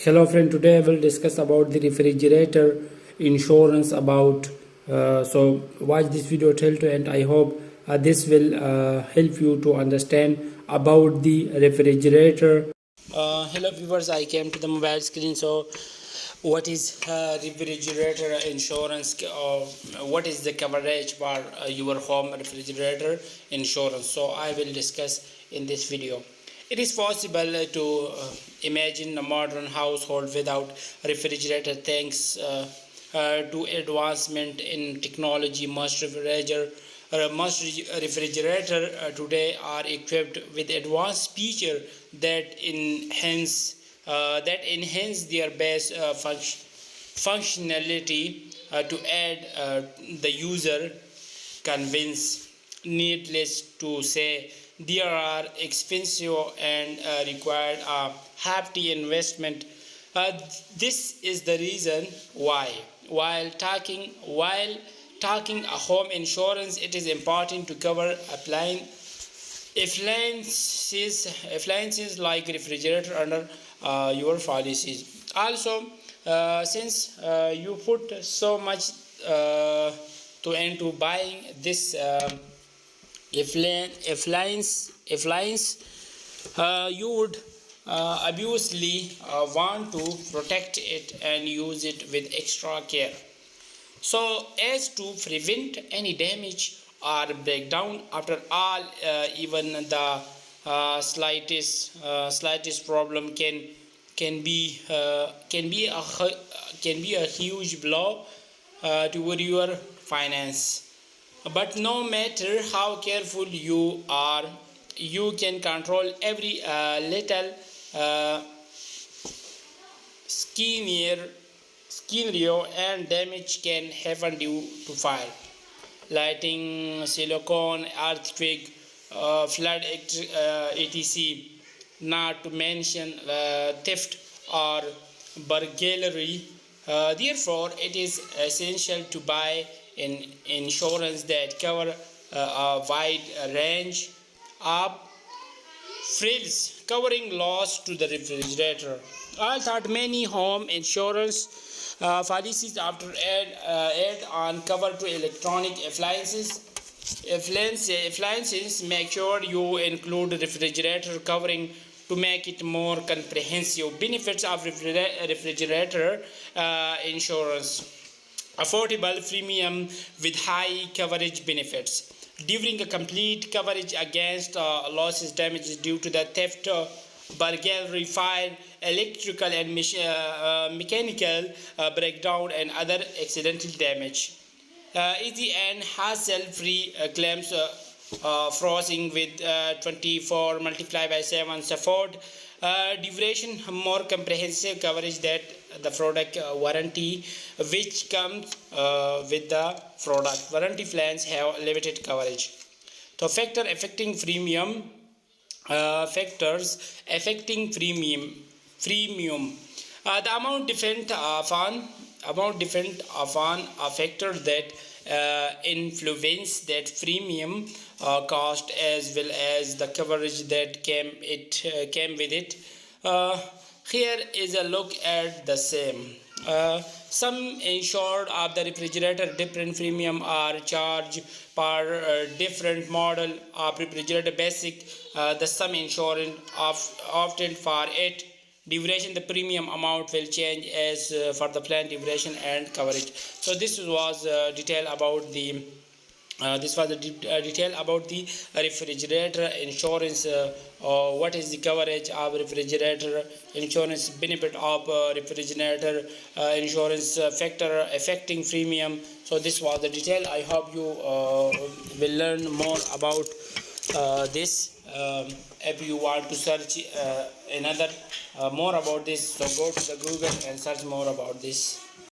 Hello friend, today I will discuss about the refrigerator insurance so watch this video till to end. I hope this will help you to understand about the refrigerator. Hello viewers, I came to the mobile screen. So what is refrigerator insurance, or what is the coverage for your home refrigerator insurance? So I will discuss in this video. It is possible to imagine a modern household without refrigerator thanks to advancement in technology. Most refrigerator today are equipped with advanced features that enhance their base functionality to add the user convince. Needless to say, there are expensive and required a hefty investment. This is the reason why, while talking a home insurance, it is important to cover appliances like refrigerator under your policies. Also, since you put so much into buying this appliance, you would obviously want to protect it and use it with extra care, so as to prevent any damage or breakdown. After all, even the slightest problem can be a huge blow to your finance. But no matter how careful you are, you can control every little uh, scenario, and damage can happen due to fire, lighting, silicone, earthquake, flood, etc. Not to mention theft or burglary. Therefore, it is essential to buy an insurance that cover a wide range of frills, covering loss to the refrigerator. I thought many home insurance policies after add on cover to electronic appliances. Make sure you include refrigerator covering to make it more comprehensive. Benefits of refrigerator insurance: affordable premium with high coverage benefits. During a complete coverage against losses, damages due to the theft, burglary, fire, electrical and mechanical breakdown, and other accidental damage. Easy and hassle-free claims processing with 24 multiplied by 7 support. Duration: more comprehensive coverage that the product warranty, which comes with the product warranty plans, have limited coverage. So factors affecting premium. The amount depend upon a factor that influence that premium cost, as well as the coverage that came with it. Here is a look at the same. Some insured of the refrigerator different premium are charged per different model of refrigerator. Basic, the sum insurance often for it. Duration: the premium amount will change as for the plan duration and coverage. So this was detail about the detail about the refrigerator insurance. What is the coverage of refrigerator insurance? Benefit of refrigerator insurance. Factor affecting premium. So this was the detail. I hope you will learn more about this. If you want to search another more about this, so go to the Google and search more about this.